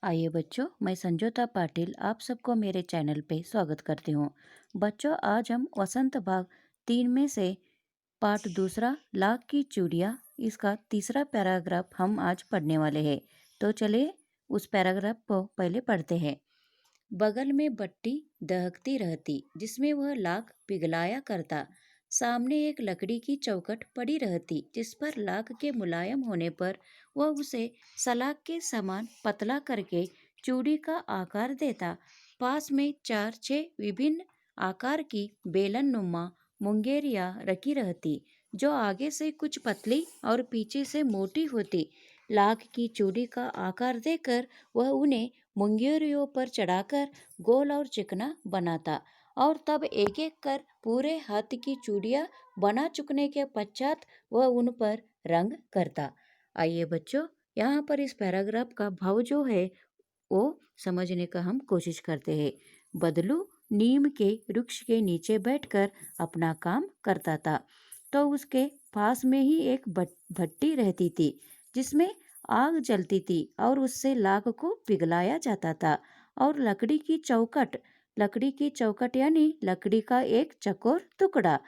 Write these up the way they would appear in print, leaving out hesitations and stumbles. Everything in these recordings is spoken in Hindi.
आइए बच्चों, मैं संजोता पाटिल आप सबको मेरे चैनल पे स्वागत करती हूँ। बच्चों, आज हम वसंत भाग 3 में से पाठ दूसरा लाख की चूड़ियाँ इसका तीसरा पैराग्राफ हम आज पढ़ने वाले हैं। तो चलिए उस पैराग्राफ को पहले पढ़ते हैं। बगल में बत्ती दहकती रहती जिसमें वह लाख पिघलाया करता। सामने एक लकड़ी की चौखट पड़ी रहती जिस पर लाख के मुलायम होने पर वह उसे सलाख के समान पतला करके चूड़ी का आकार देता। पास में 4-6 विभिन्न आकार की बेलन नुमा मुंगेरियां रखी रहती जो आगे से कुछ पतली और पीछे से मोटी होती। लाख की चूड़ी का आकार देकर वह उन्हें मुंगेरियों पर चढ़ाकर गोल और चिकना बनाता और तब एक एक कर पूरे हाथ की चूड़ियां बना चुकने के पश्चात वह उन पर रंग करता। आइए बच्चों, यहाँ पर इस पैराग्राफ का भाव जो है वो समझने का हम कोशिश करते हैं। बदलू नीम के वृक्ष के नीचे बैठकर अपना काम करता था। तो उसके पास में ही एक भट्टी रहती थी जिसमें आग जलती थी और उससे लाख को पिघलाया जाता था। और लकड़ी की चौखट यानी लकड़ी का एक चकोर टुकड़ा।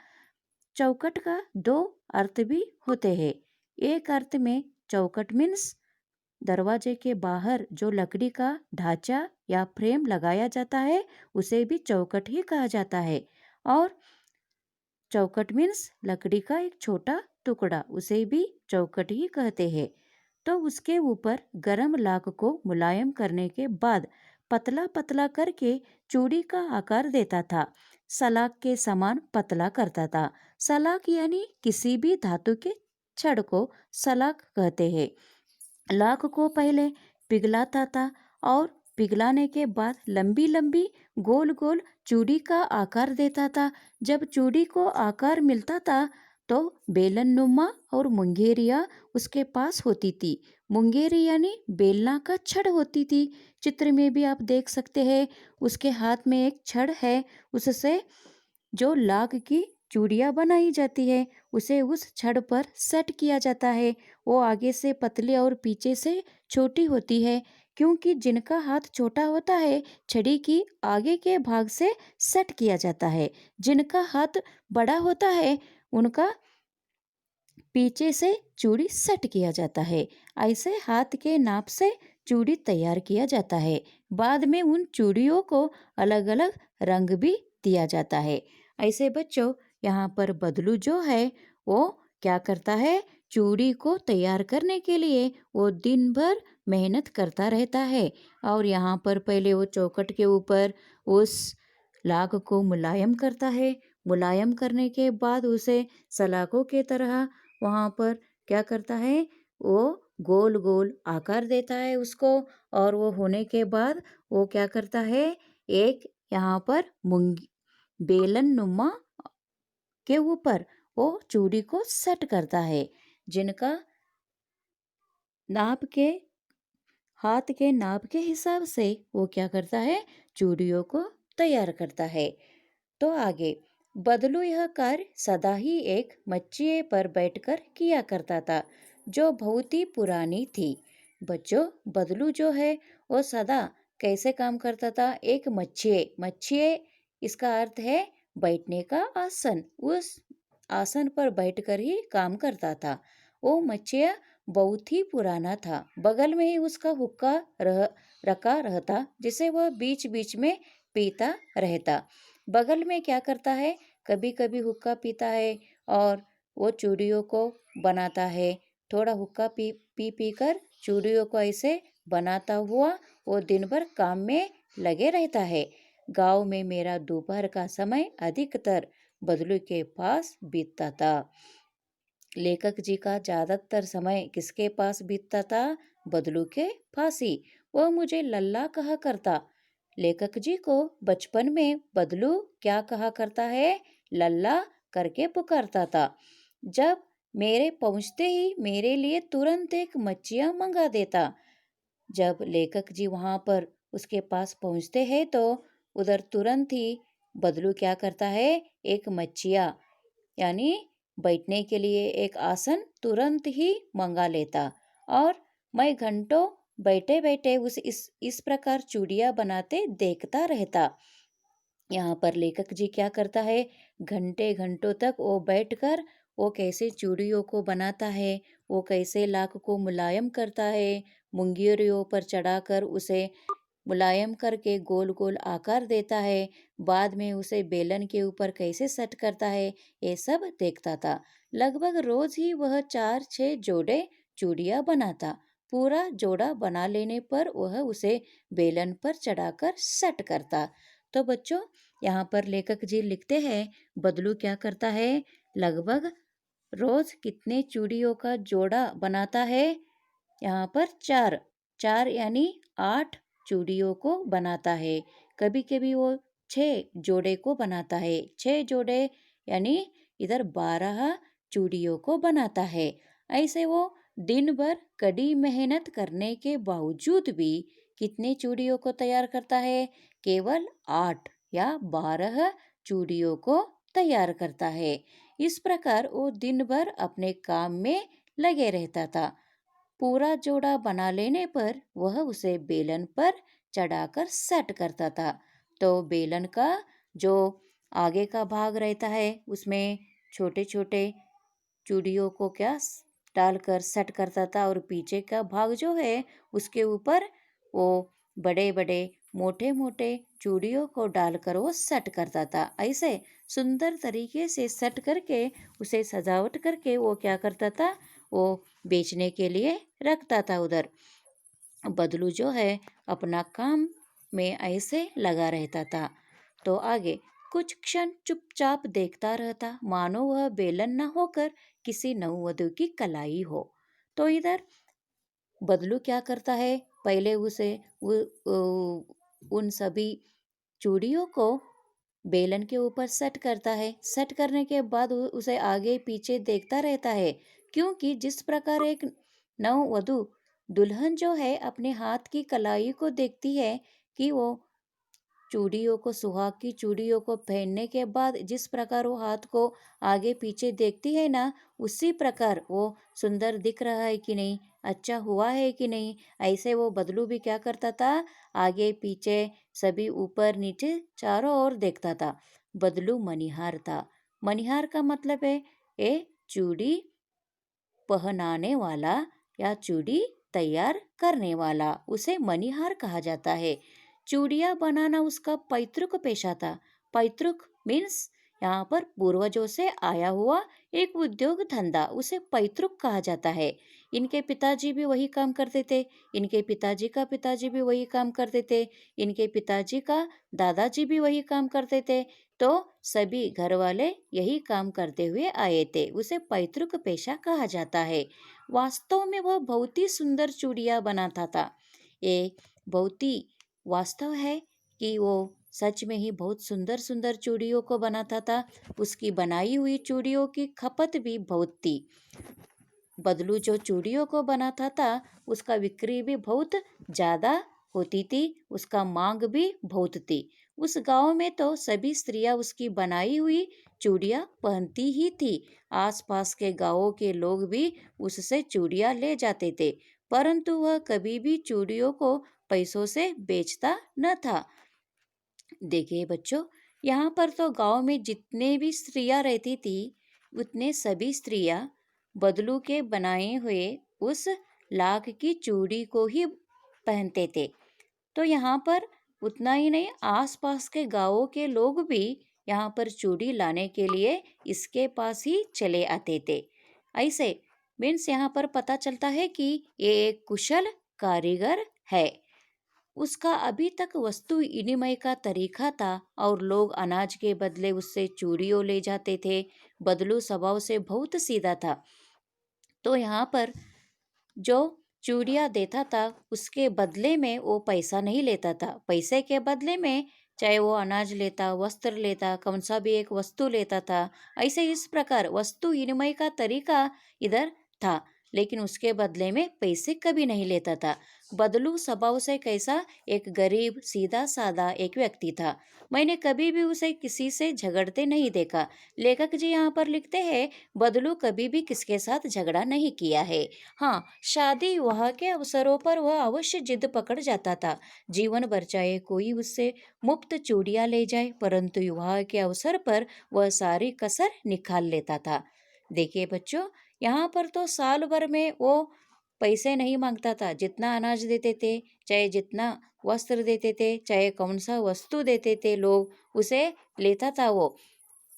चौखट का दो अर्थ भी होते हैं। एक अर्थ में चौखट मीन्स दरवाजे के बाहर जो लकड़ी का ढांचा या फ्रेम लगाया जाता है उसे भी चौखट ही कहा जाता है। और चौखट मीन्स लकड़ी का एक छोटा टुकड़ा, उसे भी चौखट ही कहते हैं। तो उसके ऊपर गरम लाख को मुलायम करने के बाद पतला पतला करके चूड़ी का आकार देता था। सलाख के समान पतला करता था। सलाख यानी किसी भी धातु के छड़ को सलाख कहते हैं। लाख को पहले पिघलाता था और पिघलाने के बाद लंबी लंबी गोल गोल चूड़ी का आकार देता था। जब चूड़ी को आकार मिलता था तो बेलन नुमा और मुंगेरिया उसके पास होती थी। मुंगेरी यानी बेलना का छड़ होती थी। चित्र में भी आप देख सकते हैं उसके हाथ में एक छड़ है, उससे जो लाख की चूड़ियाँ बनाई जाती है उसे उस छड़ पर सेट किया जाता है। वो आगे से पतली और पीछे से छोटी होती है क्योंकि जिनका हाथ छोटा होता है छड़ी की आगे के भाग से सेट किया जाता है। जिनका हाथ बड़ा होता है उनका पीछे से चूड़ी सेट किया जाता है। ऐसे हाथ के नाप से चूड़ी तैयार किया जाता है। बाद में उन चूड़ियों को अलग अलग रंग भी दिया जाता है। ऐसे बच्चों, यहाँ पर बदलू जो है वो क्या करता है, चूड़ी को तैयार करने के लिए वो दिन भर मेहनत करता रहता है। और यहाँ पर पहले वो चौखट के ऊपर उस लाख को मुलायम करता है। मुलायम करने के बाद उसे सलाखों के तरह वहाँ पर क्या करता है, वो गोल गोल आकार देता है उसको। और वो होने के बाद वो क्या करता है, एक यहाँ पर मुंगी बेलन नुमा के ऊपर वो चूड़ी को सेट करता है। जिनका नाप के हाथ के नाप के हिसाब से वो क्या करता है, चूड़ियों को तैयार करता है। तो आगे बदलू यह कार्य सदा ही एक मच्छिए पर बैठकर किया करता था जो बहुत ही पुरानी थी। बच्चों, बदलू जो है वो सदा कैसे काम करता था, एक मच्छिए मच्छिए इसका अर्थ है बैठने का आसन। उस आसन पर बैठकर ही काम करता था। वो मच्छिया बहुत ही पुराना था। बगल में ही उसका हुक्का रखा रहता जिसे वह बीच बीच में पीता रहता। बगल में क्या करता है, कभी कभी हुक्का पीता है और वो चूड़ियों को बनाता है। थोड़ा हुक्का पी पी पी कर चूड़ियों को ऐसे बनाता हुआ वो दिन भर काम में लगे रहता है। गांव में मेरा दोपहर का समय अधिकतर बदलू के पास बीतता था। लेखक जी का ज्यादातर समय किसके पास बीतता था, बदलू के पास ही। वह मुझे लल्ला कहा करता। लेखक जी को बचपन में बदलू क्या कहा करता है, लल्ला करके पुकारता था। जब मेरे पहुंचते ही मेरे लिए तुरंत एक मच्छियाँ मंगा देता। जब लेखक जी वहां पर उसके पास पहुंचते हैं तो उधर तुरंत ही बदलू क्या करता है, एक मच्छिया यानी बैठने के लिए एक आसन तुरंत ही मंगा लेता। और मैं घंटों बैठे बैठे इस प्रकार चूड़ियाँ बनाते देखता रहता। यहाँ पर लेखक जी क्या करता है, घंटे घंटों तक वो बैठकर वो कैसे चूड़ियों को बनाता है, वो कैसे लाख को मुलायम करता है, मुंगेरियों पर चढ़ाकर उसे मुलायम करके गोल गोल आकार देता है, बाद में उसे बेलन के ऊपर कैसे सेट करता है, ये सब देखता था। लगभग रोज ही वह 4-6 जोड़े चूड़ियाँ बनाता। पूरा जोड़ा बना लेने पर वह उसे बेलन पर चढ़ाकर सेट करता। तो बच्चों, यहाँ पर लेखक जी लिखते हैं, बदलू क्या करता है, लगभग रोज कितने चूड़ियों का जोड़ा बनाता है, यहाँ पर चार, चार यानी 8 चूड़ियों को बनाता है। कभी कभी वो 6 जोड़े को बनाता है, 6 जोड़े यानी इधर 12 चूड़ियों को बनाता है। ऐसे वो दिन भर कड़ी मेहनत करने के बावजूद भी कितने चूड़ियों को तैयार करता है, केवल 8 या 12 चूड़ियों को तैयार करता है। इस प्रकार वो दिन भर अपने काम में लगे रहता था। पूरा जोड़ा बना लेने पर वह उसे बेलन पर चढ़ाकर सेट करता था। तो बेलन का जो आगे का भाग रहता है उसमें छोटे छोटे चूड़ियों को डालकर सेट करता था, और पीछे का भाग जो है उसके ऊपर वो बड़े बड़े मोटे मोटे चूड़ियों को डालकर वो सेट करता था। ऐसे सुंदर तरीके से सेट करके उसे सजावट करके वो क्या करता था, वो बेचने के लिए रखता था उधर। बदलू जो है अपना काम में ऐसे लगा रहता था। तो आगे कुछ क्षण चुपचाप देखता रहता, मानो वह बेलन न होकर किसी नववधु की कलाई हो। तो इधर बदलू क्या करता है, पहले उन सभी चूड़ियों को बेलन के ऊपर सेट करता है। सेट करने के बाद उसे आगे पीछे देखता रहता है, क्योंकि जिस प्रकार एक नववधु दुल्हन जो है अपने हाथ की कलाई को देखती है कि वो चूड़ियों को, सुहाग की चूड़ियों को पहनने के बाद जिस प्रकार वो हाथ को आगे पीछे देखती है ना, उसी प्रकार वो सुंदर दिख रहा है कि नहीं, अच्छा हुआ है कि नहीं, ऐसे वो बदलू भी क्या करता था, आगे पीछे सभी ऊपर नीचे चारों ओर देखता था। बदलू मनिहार था। मनिहार का मतलब है ए चूड़ी पहनाने वाला या चूड़ी तैयार करने वाला, उसे मनिहार कहा जाता है। चूड़ियाँ बनाना उसका पैतृक पेशा था। पैतृक मीन्स यहाँ पर पूर्वजों से आया हुआ एक उद्योग धंधा, उसे पैतृक कहा जाता है। इनके पिताजी भी वही काम करते थे, इनके पिताजी का पिताजी भी वही काम करते थे, इनके पिताजी का दादाजी भी वही काम करते थे। तो सभी घर वाले यही काम करते हुए आए थे, उसे पैतृक पेशा कहा जाता है। वास्तव में वह बहुत ही सुंदर चूड़ियाँ बनाता था। ये बहुत ही वास्तव है कि वो सच में ही बहुत सुंदर सुंदर चूड़ियों को बनाता था। उसकी बनाई हुई चूड़ियों की खपत भी बहुत थी। बदलू जो चूड़ियों को बनाता था उसका बिक्री भी बहुत ज़्यादा होती थी, उसका मांग भी बहुत थी। उस गांव में तो सभी स्त्रियां उसकी बनाई हुई चूड़ियां पहनती ही थी। आसपास के गांवों के लोग भी उससे चूड़ियां ले जाते थे, परंतु वह कभी भी चूड़ियों को पैसों से बेचता न था। देखिए बच्चों, यहाँ पर तो गांव में जितने भी स्त्रियां रहती थी, उतने सभी स्त्रियां बदलू के बनाए हुए उस लाख की चूड़ी को ही पहनते थे। तो यहाँ पर उतना ही नहीं, आसपास के गांवों के लोग भी यहाँ पर चूड़ी लाने के लिए इसके पास ही चले आते थे। ऐसे मीन्स यहाँ पर पता चलता है कि ये एक कुशल कारीगर है। उसका अभी तक वस्तु विनिमय का तरीका था और लोग अनाज के बदले उससे चूड़ियों ले जाते थे। बदलू स्वभाव से बहुत सीधा था। तो यहाँ पर जो चूड़ियाँ देता था उसके बदले में वो पैसा नहीं लेता था। पैसे के बदले में चाहे वो अनाज लेता, वस्त्र लेता, कौन सा भी एक वस्तु लेता था। ऐसे इस प्रकार वस्तु विनिमय का तरीका इधर था। लेकिन उसके बदले में पैसे कभी नहीं लेता था। बदलू स्वभाव से कैसा एक गरीब सीधा साधा एक व्यक्ति था। मैंने कभी भी उसे किसी से झगड़ते नहीं देखा। लेखक जी यहाँ पर लिखते हैं, बदलू कभी भी किसके साथ झगड़ा नहीं किया है। हाँ, शादी विवाह के अवसरों पर वह अवश्य जिद पकड़ जाता था। जीवन भर चाहे कोई उससे मुफ्त चूड़ियां ले जाए, परंतु विवाह के अवसर पर वह सारी कसर निकाल लेता था। देखिए बच्चों, यहाँ पर तो साल भर में वो पैसे नहीं मांगता था। जितना अनाज देते थे, चाहे जितना वस्त्र देते थे, चाहे कौन सा वस्तु देते थे लोग, उसे लेता था वो।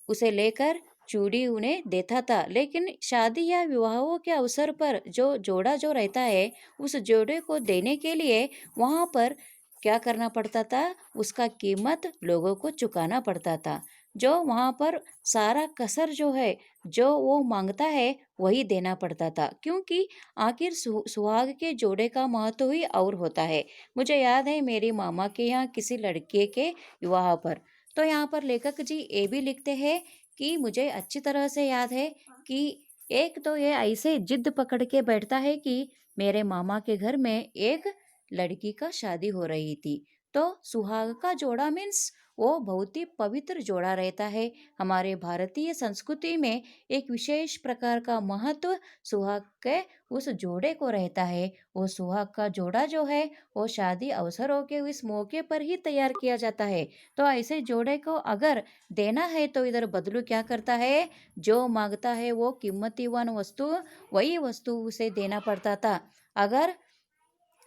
उसे लेकर चूड़ी उन्हें देता था। लेकिन शादी या विवाहों के अवसर पर जो जोड़ा जो रहता है, उस जोड़े को देने के लिए वहां पर क्या करना पड़ता था, उसका कीमत लोगों को चुकाना पड़ता था। जो वहां पर सारा कसर जो है, जो वो मांगता है वही देना पड़ता था, क्योंकि आखिर सुहाग के जोड़े का महत्व ही और होता है। मुझे याद है मेरी मामा के यहाँ किसी लड़के के विवाह पर, तो यहाँ पर लेखक जी ये भी लिखते हैं कि मुझे अच्छी तरह से याद है कि एक तो ये ऐसे जिद पकड़ के बैठता है कि मेरे मामा के घर में एक लड़की का शादी हो रही थी। तो सुहाग का जोड़ा मीन्स वो बहुत ही पवित्र जोड़ा रहता है। हमारे भारतीय संस्कृति में एक विशेष प्रकार का महत्व सुहाग के उस जोड़े को रहता है। वो सुहाग का जोड़ा जो है, वो शादी अवसरों के इस मौके पर ही तैयार किया जाता है। तो ऐसे जोड़े को अगर देना है तो इधर बदलू क्या करता है, जो मांगता है वो कीमतीवान वस्तु, वही वस्तु उसे देना पड़ता था। अगर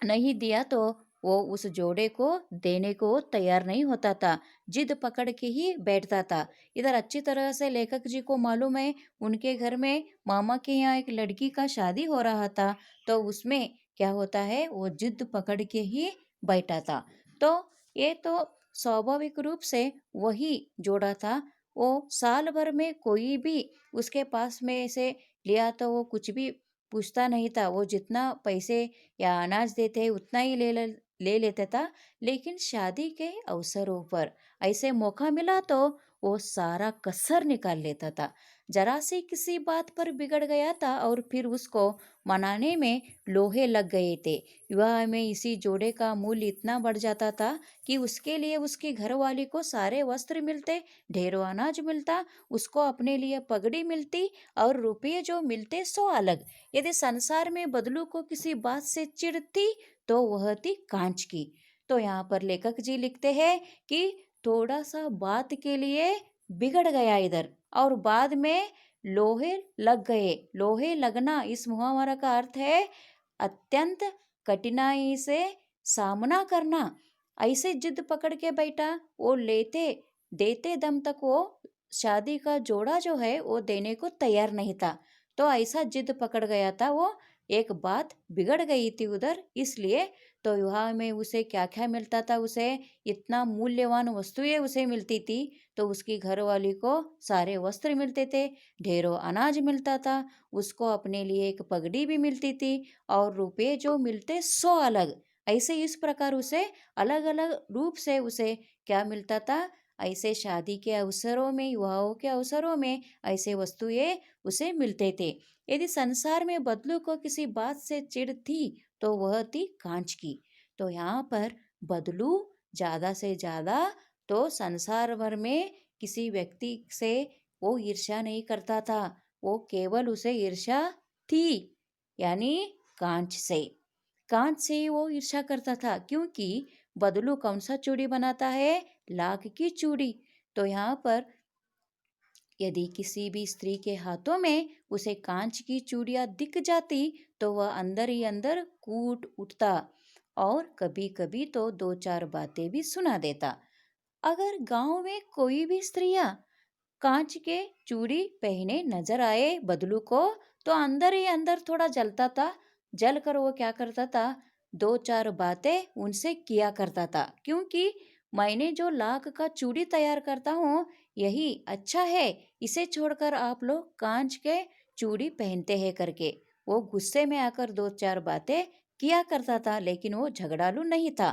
नहीं दिया तो वो उस जोड़े को देने को तैयार नहीं होता था, जिद पकड़ के ही बैठता था। इधर अच्छी तरह से लेखक जी को मालूम है, उनके घर में मामा के यहाँ एक लड़की का शादी हो रहा था। तो उसमें क्या होता है, वो जिद पकड़ के ही बैठा था। तो ये तो स्वाभाविक रूप से वही जोड़ा था। वो साल भर में कोई भी उसके पास में से लिया तो वो कुछ भी पूछता नहीं था। वो जितना पैसे या अनाज देते उतना ही ले लेता था। लेकिन शादी के अवसरों पर ऐसे मौका मिला तो वो सारा कसर निकाल लेता था। जरा सी किसी बात पर बिगड़ गया था और फिर उसको मनाने में लोहे लग गए थे। विवाह में इसी जोड़े का मूल्य इतना बढ़ जाता था कि उसके लिए उसकी घरवाली को सारे वस्त्र मिलते, ढेरों अनाज मिलता, उसको अपने लिए पगड़ी मिलती और रुपये जो मिलते सो अलग। यदि संसार में बदलू को किसी बात से चिढ़ थी तो वह थी कांच की। तो यहाँ पर लेखक जी लिखते हैं कि थोड़ा सा बात के लिए बिगड़ गया इधर, और बाद में लोहे लग गए। लोहे लगना इस मुहावरा का अर्थ है अत्यंत कठिनाई से सामना करना। ऐसे जिद पकड़ के बैठा, वो लेते देते दम तक वो शादी का जोड़ा जो है वो देने को तैयार नहीं था। तो ऐसा जिद पकड़ गया था वो, एक बात बिगड़ गई थी उधर, इसलिए तो विवाह में उसे क्या क्या मिलता था, उसे इतना मूल्यवान वस्तुएं उसे मिलती थी। तो उसकी घरवाली को सारे वस्त्र मिलते थे, ढेरों अनाज मिलता था, उसको अपने लिए एक पगड़ी भी मिलती थी, और रुपये जो मिलते सो अलग। ऐसे इस प्रकार उसे अलग अलग रूप से उसे क्या मिलता था, ऐसे शादी के अवसरों में, विवाहों के अवसरों में ऐसे वस्तुएं उसे मिलते थे। यदि संसार में बदलू को किसी बात से चिढ़ थी तो वह थी कांच की। तो यहाँ पर बदलू ज्यादा से ज्यादा तो संसार भर में किसी व्यक्ति से वो ईर्ष्या नहीं करता था। वो केवल उसे ईर्ष्या थी, यानी कांच से। कांच से ही वो ईर्ष्या करता था, क्योंकि बदलू कौन सा चूड़ी बनाता है, लाख की चूड़ी। तो यहाँ पर यदि किसी भी स्त्री के हाथों में उसे कांच की चूड़ियां दिख जाती तो वह अंदर ही अंदर कूट उठता, और कभी कभी तो दो चार बातें भी सुना देता। अगर गांव में कोई भी स्त्रियां कांच के चूड़ी पहने नजर आए बदलू को, तो अंदर ही अंदर थोड़ा जलता था। जल कर वो क्या करता था, दो चार बातें उनसे किया करता था, क्योंकि मैंने जो लाख का चूड़ी तैयार करता हूँ यही अच्छा है, इसे छोड़कर आप लोग कांच के चूड़ी पहनते हैं करके वो गुस्से में आकर दो चार बातें किया करता था। लेकिन वो झगड़ालू नहीं था।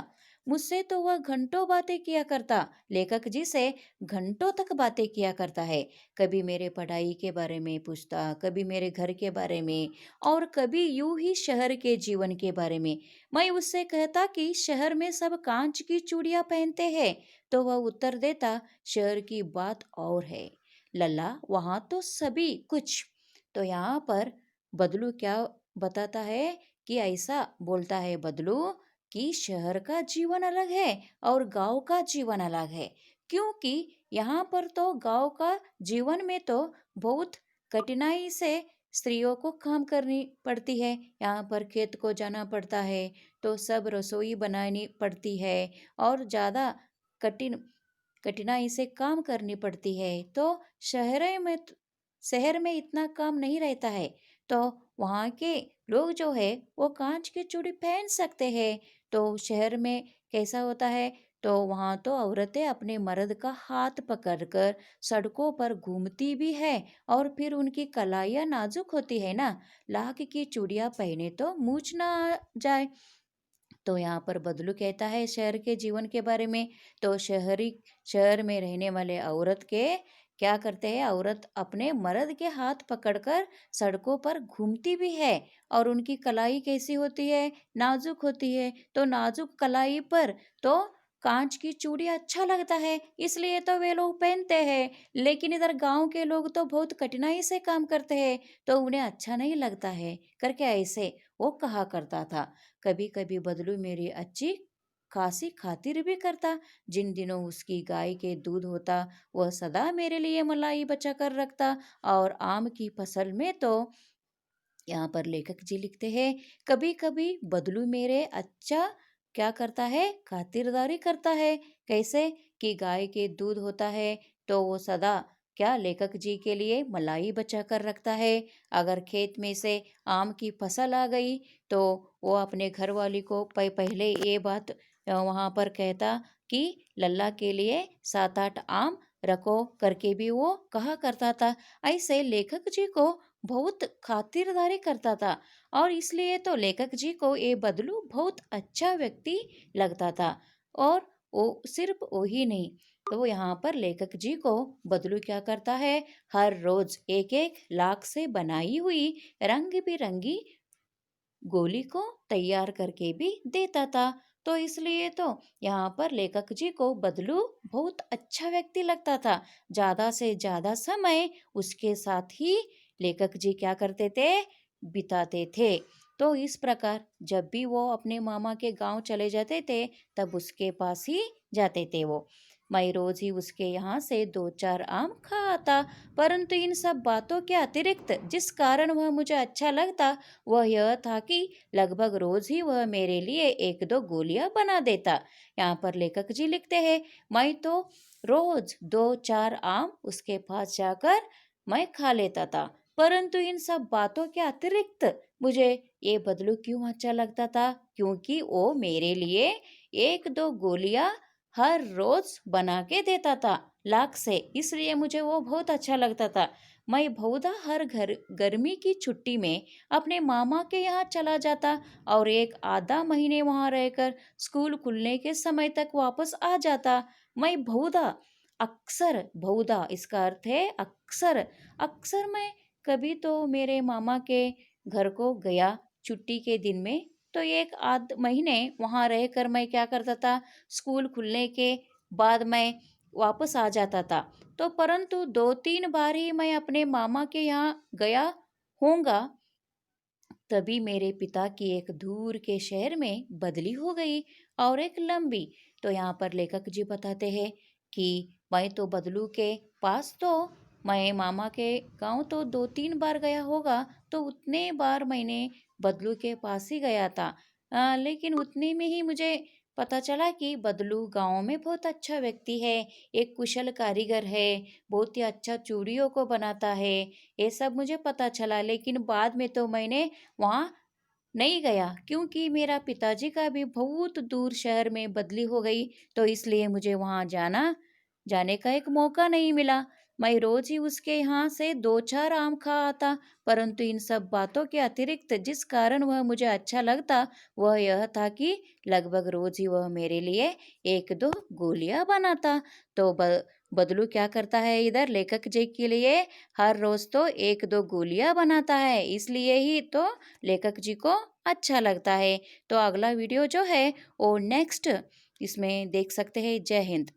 मुझसे तो वह घंटों बातें किया करता, लेखक जी से घंटों तक बातें किया करता है। कभी मेरे पढ़ाई के बारे में पूछता, कभी मेरे घर के बारे में, और कभी यूं ही शहर के जीवन के बारे में। मैं उससे कहता कि शहर में सब कांच की चूड़ियां पहनते हैं, तो वह उत्तर देता, शहर की बात और है लल्ला, वहां तो सभी कुछ। तो यहाँ पर बदलू क्या बताता है कि ऐसा बोलता है बदलू कि शहर का जीवन अलग है और गांव का जीवन अलग है। क्योंकि यहाँ पर तो गांव का जीवन में तो बहुत कठिनाई से स्त्रियों को काम करनी पड़ती है। यहाँ पर खेत को जाना पड़ता है, तो सब रसोई बनानी पड़ती है, और ज़्यादा कठिन कठिनाई से काम करनी पड़ती है। तो शहर में शहर में इतना काम नहीं रहता है, तो वहाँ के लोग जो है वो कांच की चूड़ी पहन सकते हैं। तो शहर में कैसा होता है, तो वहाँ तो औरतें अपने मर्द का हाथ पकड़कर सड़कों पर घूमती भी है, और फिर उनकी कलाइयाँ नाजुक होती है ना, लाख की चूड़ियाँ पहने तो मूछ ना आ जाए। तो यहाँ पर बदलू कहता है शहर के जीवन के बारे में। तो शहर में रहने वाले औरत के क्या करते हैं, औरत अपने मर्द के हाथ पकड़कर सड़कों पर घूमती भी है, और उनकी कलाई कैसी होती है, नाजुक होती है। तो नाजुक कलाई पर तो कांच की चूड़ी अच्छा लगता है, इसलिए तो वे लोग पहनते हैं। लेकिन इधर गांव के लोग तो बहुत कठिनाई से काम करते हैं, तो उन्हें अच्छा नहीं लगता है करके ऐसे वो कहा करता था। कभी कभी बदलू मेरी अच्छी खासी खातिर भी करता। जिन दिनों उसकी गाय के दूध होता, वह सदा मेरे लिए मलाई बचा कर रखता। और आम की फसल में तो यहाँ पर लेखक जी लिखते हैं, कभी कभी बदलू मेरे अच्छा क्या करता है, खातिरदारी करता है। कैसे कि गाय के दूध होता है, तो वो सदा क्या लेखक जी के लिए मलाई बचा कर रखता है। अगर खेत में से आम की फसल आ गई, तो वो अपने घर वाली को पहले ये बात वहाँ पर कहता कि लल्ला के लिए 7-8 आम रखो करके भी वो कहा करता था। ऐसे लेखक जी को बहुत खातिरदारी करता था, और इसलिए तो लेखक जी को ये बदलू बहुत अच्छा व्यक्ति लगता था। और वो सिर्फ वही नहीं, तो यहाँ पर लेखक जी को बदलू क्या करता है, हर रोज एक एक लाख से बनाई हुई रंग बिरंगी गोली को तैयार करके भी देता था। तो इसलिए तो यहाँ पर लेखक जी को बदलू बहुत अच्छा व्यक्ति लगता था। ज्यादा से ज्यादा समय उसके साथ ही लेखक जी क्या करते थे, बिताते थे। तो इस प्रकार जब भी वो अपने मामा के गांव चले जाते थे, तब उसके पास ही जाते थे वो। मैं रोज ही उसके यहाँ से 2-4 आम खा आता। परंतु इन सब बातों के अतिरिक्त जिस कारण वह मुझे अच्छा लगता, वह यह था कि लगभग रोज ही वह मेरे लिए 1-2 गोलियां बना देता। यहाँ पर लेखक जी लिखते हैं, मैं तो रोज 2-4 आम उसके पास जाकर मैं खा लेता था। परंतु इन सब बातों के अतिरिक्त मुझे ये बदलू क्यों अच्छा लगता था, क्योंकि वो मेरे लिए 1-2 गोलियां हर रोज बना के देता था लाख से, इसलिए मुझे वो बहुत अच्छा लगता था। मैं बहुधा हर घर गर्मी की छुट्टी में अपने मामा के यहाँ चला जाता, और एक आधा महीने वहाँ रहकर स्कूल खुलने के समय तक वापस आ जाता। मैं बहुधा, अक्सर, बहुधा इसका अर्थ है अक्सर, अक्सर मैं कभी तो मेरे मामा के घर को गया छुट्टी के दिन में, तो एक आध महीने वहाँ रहकर मैं क्या करता था, स्कूल खुलने के बाद मैं वापस आ जाता था। तो परंतु 2-3 बार ही मैं अपने मामा के यहाँ गया होऊंगा, तभी मेरे पिता की एक दूर के शहर में बदली हो गई, और एक लंबी। तो यहाँ पर लेखक जी बताते हैं कि मैं तो बदलू के पास तो, मैं मामा के गांव तो 2-3 बार गया होगा, तो उतने बार मैंने बदलू के पास ही गया था। लेकिन उतने में ही मुझे पता चला कि बदलू गांव में बहुत अच्छा व्यक्ति है, एक कुशल कारीगर है, बहुत ही अच्छा चूड़ियों को बनाता है, ये सब मुझे पता चला। लेकिन बाद में तो मैंने वहाँ नहीं गया, क्योंकि मेरा पिताजी का भी बहुत दूर शहर में बदली हो गई, तो इसलिए मुझे वहाँ जाने का एक मौका नहीं मिला। मैं रोज ही उसके यहाँ से 2-4 आम खा आता, परंतु इन सब बातों के अतिरिक्त जिस कारण वह मुझे अच्छा लगता, वह यह था कि लगभग रोज ही वह मेरे लिए 1-2 गोलियां बनाता। तो बदलू क्या करता है इधर लेखक जी के लिए, हर रोज तो 1-2 गोलियां बनाता है, इसलिए ही तो लेखक जी को अच्छा लगता है। तो अगला वीडियो जो है वो नेक्स्ट इसमें देख सकते हैं। जय हिंद।